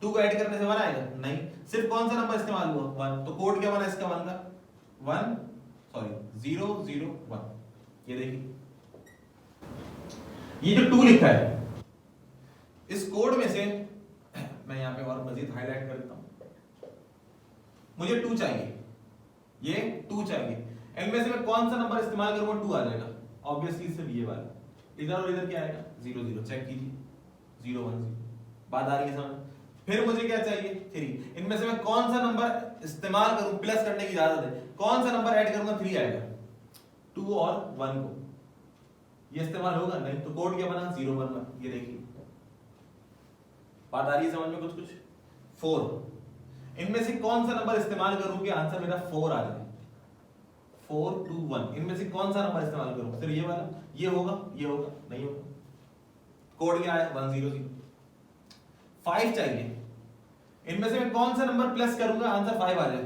2 को ऐड करने से 1 आएगा? नहीं। सिर्फ कौन सा नंबर इस्तेमाल हुआ? 1। तो कोड क्या बना इसका 1 का? 0 0 1। ये देखिए, ये जो 2 लिखा है इस कोड में से मैं यहां पे और मजीद हाईलाइट कर देता हूं। मुझे 2 चाहिए, ये 2 चाहिए। इनमें से मैं कौन सा नंबर इस्तेमाल करूंगा? 2 आ जाएगा ऑब्वियसली, सिर्फ ये वाला। इधर और इधर क्या आएगा? 0 0। चेक कीजिए 0 1 0। बात आ रही है समझ? फिर मुझे क्या चाहिए? 3। इनमें से मैं कौन सा नंबर इस्तेमाल करूं? प्लस करने की इजाजत है। कौन सा नंबर ऐड करूंगा? 3 आएगा। 2 और 1 को ये इस्तेमाल होगा? नहीं। तो कोड क्या बना? 0 1 1। ये देखिए, बात आ रही है समझ में? कुछ 4। इनमें से कौन सा नंबर इस्तेमाल करूं कि आंसर मेरा 4 आ जाए? 4 2 1। इनमें से कौन सा नंबर इस्तेमाल करूं? सिर्फ ये वाला। ये होगा? ये होगा? नहीं होगा। कोड क्या है? 1 0 0। 5 चाहिए। इनमें से मैं कौन सा नंबर प्लस करूंगा आंसर 5 आ जाए?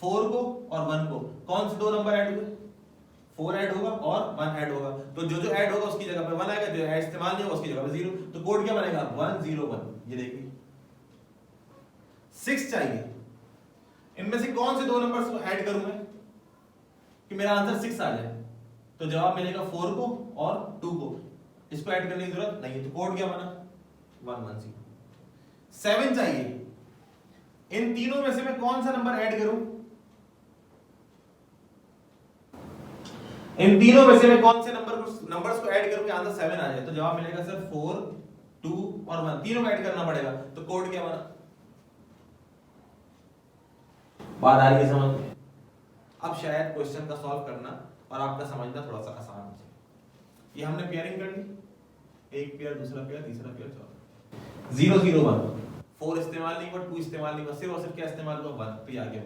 4 को और 1 को। कौन से 2 नंबर ऐड हुए? 4 ऐड होगा और 1 ऐड होगा। तो जो जो ऐड होगा उसकी जगह पे 1 आएगा, जो इस्तेमाल नहीं होगा उसकी जगह पे 0। तो कोड क्या बनेगा? 1 0 1। ये देखिए। 6 चाहिए। इनमें से कौन से 2 नंबर्स को ऐड करूं मैं कि मेरा आंसर 6 आ जाए? तो जवाब मिलेगा 4 को और 2 को। इसको ऐड करने की जरूरत नहीं है। तो कोड क्या बना? 1 1 0। 7 चाहिए। इन तीनों में से मैं कौन सा नंबर ऐड करूं? इन तीनों में से मैं कौन से नंबर्स को ऐड करूं कि आंसर 7 आ जाए? तो जवाब मिलेगा सर 4 2 और 1। तीनों को ऐड करना पड़ेगा। तो कोड क्या बना? बात आ रही है समझ में? अब शायद क्वेश्चन का सॉल्व करना और आपका समझना थोड़ा सा आसान हो जाए। ये हमने पेयरिंग कर ली, एक पेयर, दूसरा पेयर, तीसरा पेयर, चौथा। 0 0 1। 4 इस्तेमाल नहीं हुआ, 2 इस्तेमाल नहीं हुआ, सिर्फ और सिर्फ क्या इस्तेमाल हुआ? 1। तो ये आ गया।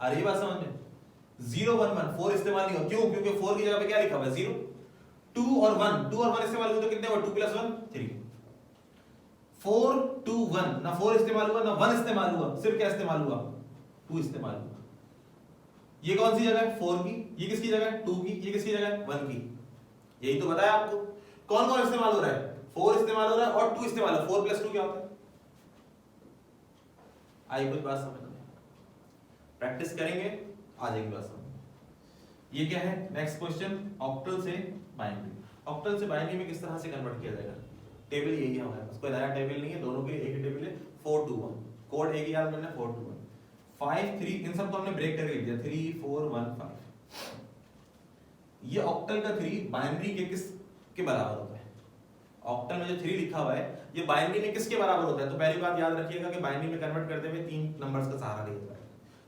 आ रही बात समझ में? 0 1 1। 4 इस्तेमाल नहीं हुआ, क्यों? क्योंकि 4 की जगह पे क्या लिखा हुआ है? 0। 2 और 1, 2 और 1 इस्तेमाल हुआ तो कितने हुआ? 2 + 1 3। 4 2 1। ना 4 इस्तेमाल हुआ ना 1 इस्तेमाल हुआ, सिर्फ क्या इस्तेमाल हुआ? 2 इस्तेमाल हुआ। ये कौन सी जगह है? 4 की। ये किसकी जगह है? 2 की। ये किसकी जगह है? 1 की। यही तो बताया आपको। कौन कौन इस्तेमाल हो रहा है? 4 इस्तेमाल हो रहा है और 2 इस्तेमाल है। 4 + 2 क्या होता है? आई कुछ बात समझ में? प्रैक्टिस करेंगे आ जाएगी बात समझ में। ये क्या है? नेक्स्ट क्वेश्चन, ऑक्टल से बाइनरी। ऑक्टल से बाइनरी में किस तरह से कन्वर्ट किया जाएगा? टेबल यही है हमारे पास, कोई नया टेबल नहीं है, दोनों के एक ही टेबल है। 4 2 1। कोड एक ही याद करना है, 4 2 1। 5 3। इन सबको हमने ब्रेक करके लिख दिया। 3 4 1 5। ये ऑक्टल का 3 बाइनरी के किस के बराबर होता है? ऑक्टल में जो 3 लिखा हुआ है ये बाइनरी में किसके बराबर होता है? तो पहली बात याद रखिएगा कि बाइनरी में कन्वर्ट करते हुए 3 नंबर्स का सहारा लिया जाएगा।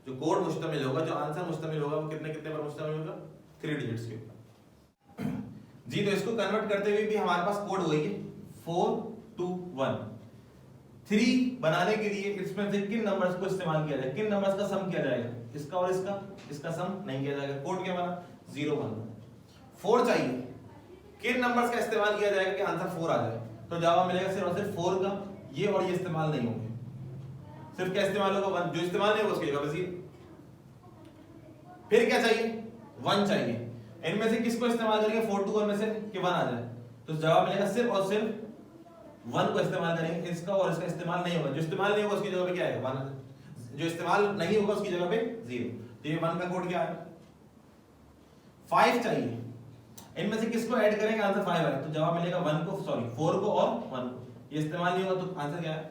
जो कोड मुश्तमिल होगा, जो आंसर मुश्तमिल होगा, वो कितने कितने पर मुश्तमिल होगा? 3 डिजिट्स के ऊपर। जी, तो इसको कन्वर्ट करते हुए भी हमारे पास कोड वही है 4 2 1। 3 बनाने के लिए इसमें से किन नंबर्स को इस्तेमाल किया जाए, किन नंबर्स का सम किया जाएगा, इसका और इसका सम नहीं किया जाएगा। कोड क्या बना, 0 1। 4 चाहिए, किन नंबर्स का इस्तेमाल किया जाएगा कि आंसर 4 आ जाए, तो जवाब मिलेगा सिर्फ और सिर्फ 4 का। ये और ये इस्तेमाल नहीं होंगे, सिर्फ क्या इस्तेमाल होगा 1, जो इस्तेमाल नहीं होगा उसकी जगह बस ये। फिर क्या चाहिए, 1 चाहिए। इनमें से किसको इस्तेमाल करेंगे, 4 2 1 में से कि 1 आ जाए, तो जवाब मिलेगा सिर्फ और सिर्फ 1 को इस्तेमाल करेंगे। इसका और इसका इस्तेमाल नहीं होगा, जो इस्तेमाल नहीं होगा उसकी जगह पे क्या आएगा 1, जो इस्तेमाल नहीं होगा उसकी जगह पे 0। तो ये 1 का कोड क्या है, 5 चाहिए। इनमें से किसको ऐड करेंगे आंसर 5 आएगा, तो जवाब मिलेगा 4 को और 1 को। ये इस्तेमाल नहीं होगा तो आंसर क्या है,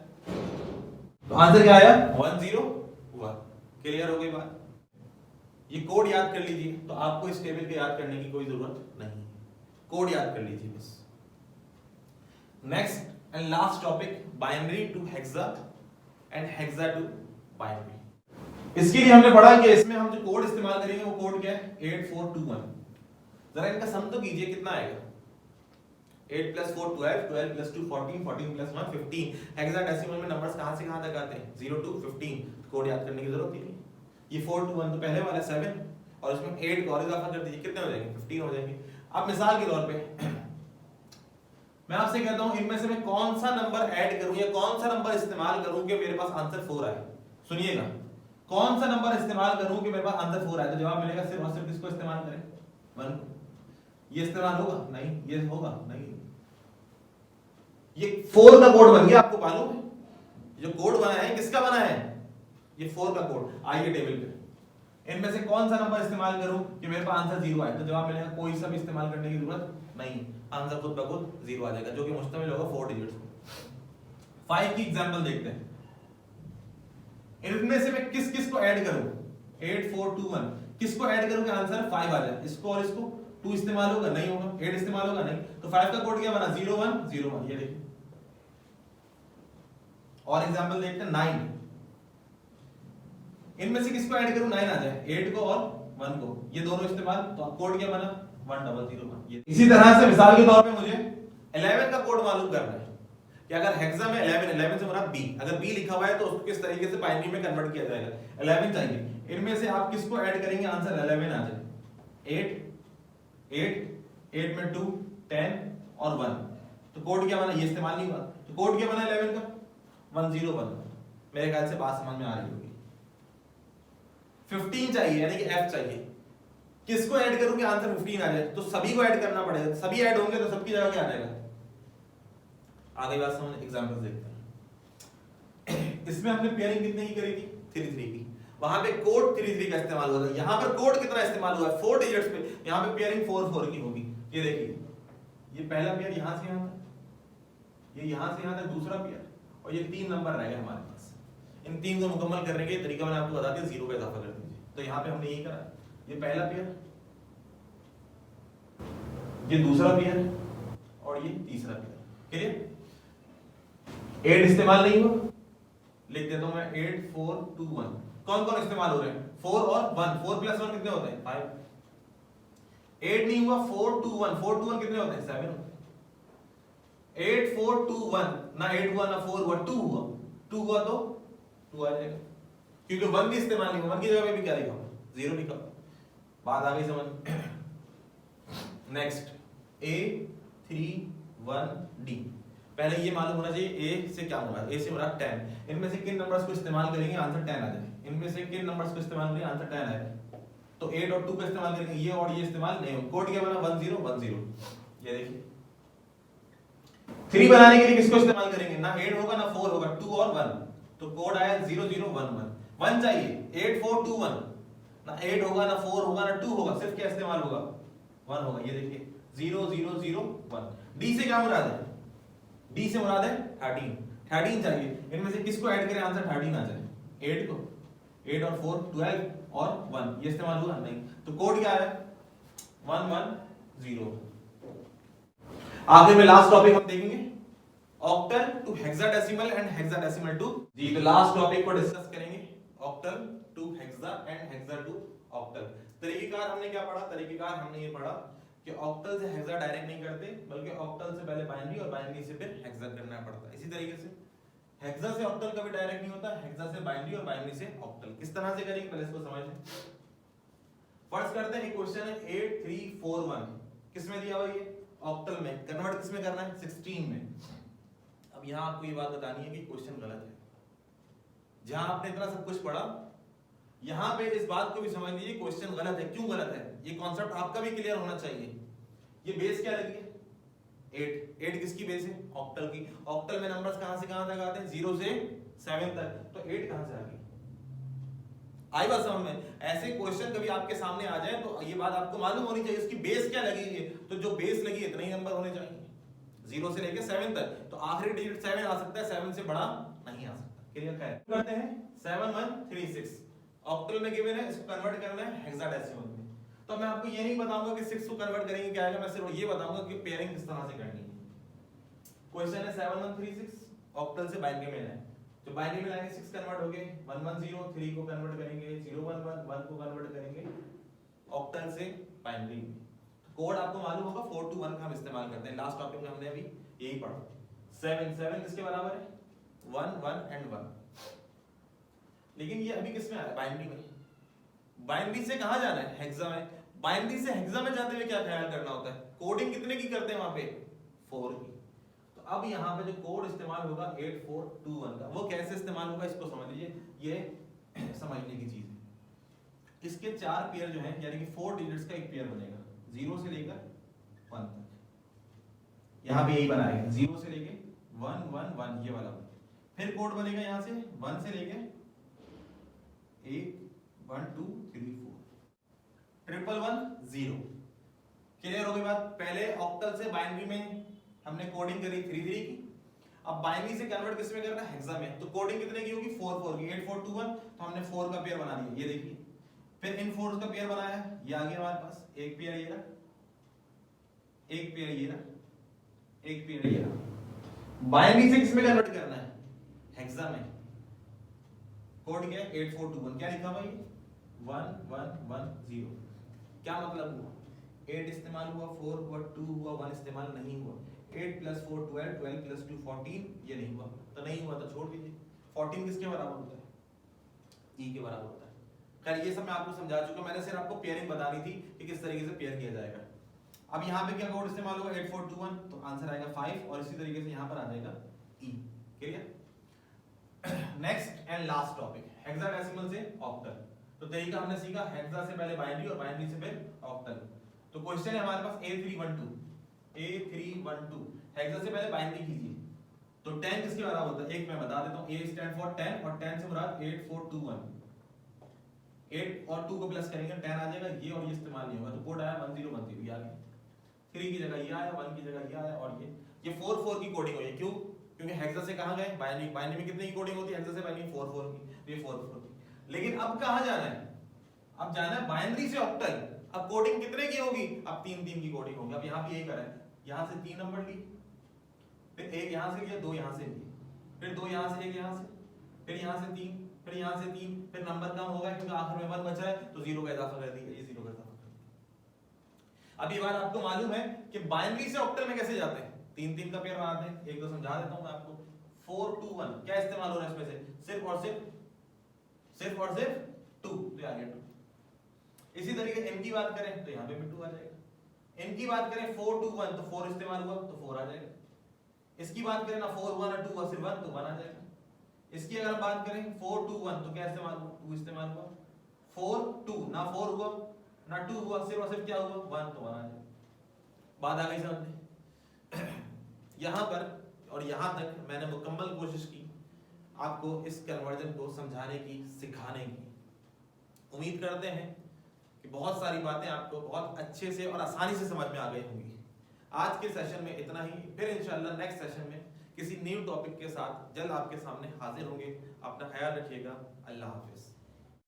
तो आंसर क्या आया 1 0 1। क्लियर हो गई बात। ये कोड याद कर लीजिए, तो आपको इस टेबल के याद करने की कोई जरूरत नहीं, कोड याद कर लीजिए बस। Next and last topic, binary to hexa and hexa to binary. इसके लिए हमने पढ़ा कि इसमें हम जो कोड इस्तेमाल करेंगे वो कोड क्या है 8421। जरा इनका सम तो कीजिए, कितना आएगा, 8 + 4 12, 12 + 2 14, 14 + 1 15। हेक्साडेसिमल में नंबर्स कहां से कहां तक आते हैं, 0 to 15। कोड याद करने की जरूरत ही नहीं। ये 4 to 1 तो पहले वाला 7 और इसमें 8 का और इजाफा कर दीजिए, कितने हो जाएंगे 15 हो जाएंगे। अब मिसाल के तौर पे मैं आपसे कहता हूं इनमें से मैं कौन सा नंबर ऐड करूं या कौन सा नंबर इस्तेमाल करूं कि मेरे पास आंसर 4 आए। सुनिएगा, कौन सा नंबर इस्तेमाल करूं कि मेरे पास आंसर 4 आए, तो जवाब मिलेगा सिर्फ और सिर्फ किसको इस्तेमाल करें, 1 को। ये इस्तेमाल होगा नहीं, ये होगा नहीं। ये 4 का कोड बन गया, आपको मालूम है जो कोड बना है किसका बना है, ये 4 का कोड। आइए टेबल पे, इनमें से कौन सा नंबर इस्तेमाल करूं कि मेरे पास आंसर 0 आए, तो जवाब मिलेगा कोई सा भी इस्तेमाल करने की जरूरत नहीं, आंसर खुद ब खुद 0 आ जाएगा, जो कि मुश्तमिल होगा 4 डिजिट्स। 5 की एग्जांपल देखते हैं। इनमें से मैं किस किस को ऐड करूं, 8 4 2 1, किसको ऐड करूं कि आंसर 5 आ जाए, इसको और इसको। 2 इस्तेमाल होगा नहीं होगा, 8 इस्तेमाल होगा नहीं, तो 5 का कोड क्या बना 0 1 0 1। ये देखिए, और एग्जांपल देखते हैं 9। इनमें से किसको ऐड करूं 9 आ जाए, 8 को और 1 को, ये दोनों इस्तेमाल, तो कोड क्या बना 1001। इसी तरह से मिसाल के तौर पे मुझे 11 का कोड मालूम करना है कि अगर हेक्सा में 11 से मुराद बी, अगर बी लिखा हुआ है तो उसको किस तरीके से बाइनरी में कन्वर्ट किया जाएगा। 11 चाहिए, इनमें से आप किसको ऐड करेंगे आंसर 11 आ जाए। 8 में 2 10 और 1, तो कोड क्या बना, ये इस्तेमाल नहीं हुआ, तो कोड क्या बना 11 का 101। मेरे ख्याल से बात समझ में आ रही होगी। 15 चाहिए, यानी कि एफ चाहिए, किसको ऐड करूं कि आंसर 15 आ जाए, तो सभी को ऐड करना पड़ेगा, सभी ऐड होंगे तो सबकी जगह क्या आ जाएगा। आगे बात समझ, एग्जांपल्स देखते हैं। इसमें हमने पेयरिंग कितने की करी थी 3 3 की, वहां पे कोड 3 3 का इस्तेमाल हुआ था, यहां पर कोड कितना इस्तेमाल हुआ है 4 डिजिट्स पे, यहां पे पेयरिंग 4 4 की होगी। ये देखिए, ये पहला पेयर यहां से यहां तक, ये यहां से यहां तक दूसरा पेयर, और ये 3 नंबर रह गए हमारे पास। इन 3 को मुकम्मल करने के तरीका मैंने आपको बता दिया, 0 का इजाफा कर दीजिए। तो यहां पे हमने यही करा, ये पहला पेयर, ये दूसरा पेयर और ये तीसरा पेयर। क्लियर, 8 इस्तेमाल नहीं हुआ, लिख देता हूं मैं 8 4 2 1। कौन कौन इस्तेमाल हो रहे हैं 4 और 1, 4 + 1 कितने होते हैं 5। 8 नहीं हुआ, 4 2 1, 4 2 1 कितने होते हैं 7 होते हैं। 8 4 2 1, ना 8 हुआ ना 4 हुआ, 2 हुआ, 2 हुआ तो 2 आ जाएगा, क्योंकि 1 भी इस्तेमाल नहीं हुआ, 1 की जगह पे भी क्या लिखा 0 लिखा। बात आ गई समझ। नेक्स्ट A 3 1 D, पहले ये मालूम होना चाहिए A से क्या मुराद, A से मुराद 10। इनमें से किन नंबर्स को इस्तेमाल करेंगे आंसर 10 आ जाए, इनमें से किन नंबर्स को इस्तेमाल करेंगे आंसर 10 आए, तो 8 और 2 का इस्तेमाल करेंगे, ये और ये इस्तेमाल नहीं होगा। कोड क्या बना 10 10। ये देखिए, 3 बनाने के लिए किसको इस्तेमाल करेंगे, ना 8 होगा ना 4 होगा, 2 और 1, तो कोड आया 0 0 1 1। 1 चाहिए, 8 4 2 1, ना 8 होगा ना 4 होगा ना 2 होगा, सिर्फ क्या इस्तेमाल होगा 1 होगा। ये देखिए 0 0 0 1। डी से क्या मुराद है, डी से मुराद है 13 चाहिए, इनमें से किसको ऐड करें आंसर 13 आ जाए। 8 को, 8 और 4 12 और 1, ये इस्तेमाल हुआ नहीं, तो कोड क्या है 1 1 0। आगे में लास्ट टॉपिक हम देखेंगे, octal to hexadecimal and hexadecimal to जी। तो लास्ट टॉपिक को डिस्कस करेंगे, octal to hexa and hexa to octal. तरीकेकार हमने क्या पढ़ा, तरीकेकार हमने ये पढ़ा कि ऑक्टल से हेक्सा डायरेक्ट नहीं करते, बल्कि ऑक्टल से पहले बाइनरी और बाइनरी से फिर हेक्सा करना पड़ता है। इसी तरीके से हेक्सा से ऑक्टल कभी डायरेक्ट नहीं होता, हेक्सा से बाइनरी और बाइनरी से ऑक्टल। किस तरह से करेंगे पहले इसको समझ लें। फर्स्ट करते हैं, क्वेश्चन है 8341, किसमें दिया हुआ ये ऑक्टल में, कन्वर्ट किसमें करना है 16 में। अब यहां आपको ये बात बतानी है कि क्वेश्चन गलत है। जहां आपने इतना सब कुछ पढ़ा, यहां पे इस बात को भी समझ लीजिए क्वेश्चन गलत है। क्यों गलत है, ये कॉन्सेप्ट आपका भी क्लियर होना चाहिए। ये बेस क्या लगी है 8 किसकी बेस है, ऑक्टल की। ऑक्टल में नंबर्स कहां से कहां तक आते हैं, 0 से 7 तक, तो 8 कहां से आ गई। आई बात समझ में। ऐसे क्वेश्चन कभी आपके सामने आ जाए तो ये बात आपको मालूम होनी चाहिए उसकी बेस क्या लगी है। तो जो बेस लगी है इतने ही नंबर होने चाहिए, 0 से लेके 7 तक। तो आखिरी डिजिट 7 आ सकता है, 7 से बड़ा नहीं आ सकता। क्लियर है। करते हैं 7136 ऑक्टल में गिवन है, इसको कन्वर्ट करना है हेक्साडेसिमल में। तो मैं आपको ये नहीं बताऊंगा कि 6 को कन्वर्ट करेंगे क्या आएगा, मैं सिर्फ ये बताऊंगा कि पेयरिंग किस तरह से करनी है। क्वेश्चन है 7136 ऑक्टल से बाइनरी में है। तो बाइनरी में लाएंगे 6 कन्वर्ट हो गए 110, 3 को कन्वर्ट करेंगे 011, 1 को कन्वर्ट करेंगे ऑक्टल से बाइनरी में। कोड आपको मालूम होगा 421 का हम इस्तेमाल करते हैं। लास्ट टॉपिक में हमने अभी यही पढ़ा। 7 किसके बराबर है, 1 1 एंड 1। लेकिन ये अभी किसमें आया, बाइनरी में। बाइनरी से कहां जाना है, हेक्सा में। बाइनरी से हेक्सा में जाते हुए क्या ख्याल करना होता है, कोडिंग कितने की करते हैं वहां पे, 4 की। तो अब यहां पे जो कोड इस्तेमाल होगा 8421 का, वो कैसे इस्तेमाल होगा इसको समझ लीजिए, ये समझने की चीज है। इसके 4 पेयर जो है, यानी कि 4 डिजिट्स का एक पेयर बनेगा 0 से लेकर 1 तक। यहां पे यही बनाएगा 0 से लेके 1 1 1 ये वाला। फिर कोड बनेगा यहां से 1 से लेके 1 1 2 3 4 1 0। क्लियर हो गई बात। पहले ऑक्टल से बाइनरी में हमने कोडिंग करी 3 3 की। अब बाइनरी से कन्वर्ट किसमें करना है, हेक्सा में। तो कोडिंग कितने की होगी, 4 4 की। 8421 तो हमने 4 का पेयर बना दिया, ये देखिए। फिर इन 4 का पेयर बनाया, ये आ गया हमारे पास। एक पेयर ये रहा, एक पेयर ये रहा, एक पेयर ये रहा। बाइनरी से किसमें कन्वर्ट करना है, हेक्सा में। कोड क्या है 8421, क्या लिखा भाई 1 1 1 0। क्या मतलब हुआ, 8 इस्तेमाल हुआ, 4 हुआ, 2 हुआ, 1 इस्तेमाल नहीं हुआ। 8 + 4 12, 12 + 2 14, ये नहीं हुआ। तो नहीं हुआ तो छोड़ दीजिए। 14 किसके बराबर होता है, ई के बराबर होता है। खैर ये सब मैं आपको समझा चुका, मैंने सिर्फ आपको पेयरिंग बतानी थी कि किस तरीके से पेयर किया जाएगा। अब यहाँ पे क्या कोड इस्तेमाल होगा 8421, तो आंसर आएगा 5 और इसी तरीके से यहाँ पर आ जाएगा E. Clear. Next and last topic, hexadecimal से ऑक्टल। तो तरीका हमने सीखा, हेक्सा से पहले बाइनरी और बाइनरी से फिर ऑक्टल। तो क्वेश्चन है हमारे पास A312 हेक्सा से पहले बाइनरी कीजिए। तो 10 किसके बराबर होता है, एक मैं बता देता हूं, A स्टैंड फॉर 10 और 10 से मुराद 8421। 8 और 2 को प्लस करेंगे 10 आ जाएगा, ये और ये इस्तेमाल नहीं होगा। तो कोड आया 1010, ये आ गया। 3 की जगह ये आया, 1 की जगह ये आया, और ये 4 4 की कोडिंग हुई। क्यों, क्योंकि हेक्सा से कहां गए बाइनरी। बाइनरी में कितने की कोडिंग होती है, हेक्सा से बाइनरी 4 4 की। ये 4 4 की। लेकिन अब कहां जाना है, अब जाना है बाइनरी से ऑक्टल। अब कोडिंग कितने की होगी, अब 3 3 की कोडिंग होगी। अब यहां पे यही करा है, यहां से 3 नंबर ली, फिर एक यहां से लिया, 2 यहां से लिए, फिर 2 यहां से, 1 यहां से, फिर यहां से 3, फिर यहां से 3, फिर नंबर कम होगा क्योंकि आखिर में 1 बचा है, तो 0 का इजाफा कर दिया, ये 0 का इजाफा कर दिया। अब ये बात आपको मालूम है कि बाइनरी से ऑक्टल में कैसे जाते हैं, 3 3 का पेयर बनाते हैं। एक दो समझा देता हूं मैं आपको। 421 क्या इस्तेमाल हो रहा है इसमें से, सिर्फ और सिर्फ 2, तो आ गया 2। इसी तरीके n की बात करें तो यहां पे भी 2 आ जाएगा। n की बात करें 421 तो 4 इस्तेमाल हुआ तो 4 आ जाएगा। इसकी बात करें ना 4 1 और 2 हुआ, सिर्फ 1 तो 1 आ जाएगा। इसकी अगर बात करें 421 तो क्या इस्तेमाल हुआ, 2 इस्तेमाल हुआ। 4 2 ना 4 हुआ ना 2 हुआ, सिर्फ और सिर्फ क्या हुआ, 1 तो 1 आ जाएगा। बात आ गई समझ में। यहां पर और यहां तक मैंने मुकम्मल कोशिश की आपको इस कन्वर्जन को समझाने की, सिखाने की। उम्मीद करते हैं कि बहुत सारी बातें आपको बहुत अच्छे से और आसानी से समझ में आ गई होंगी। आज के सेशन में इतना ही, फिर इंशाल्लाह नेक्स्ट सेशन में किसी न्यू टॉपिक के साथ जल्द आपके सामने हाजिर होंगे। अपना ख्याल रखिएगा। अल्लाह हाफिज।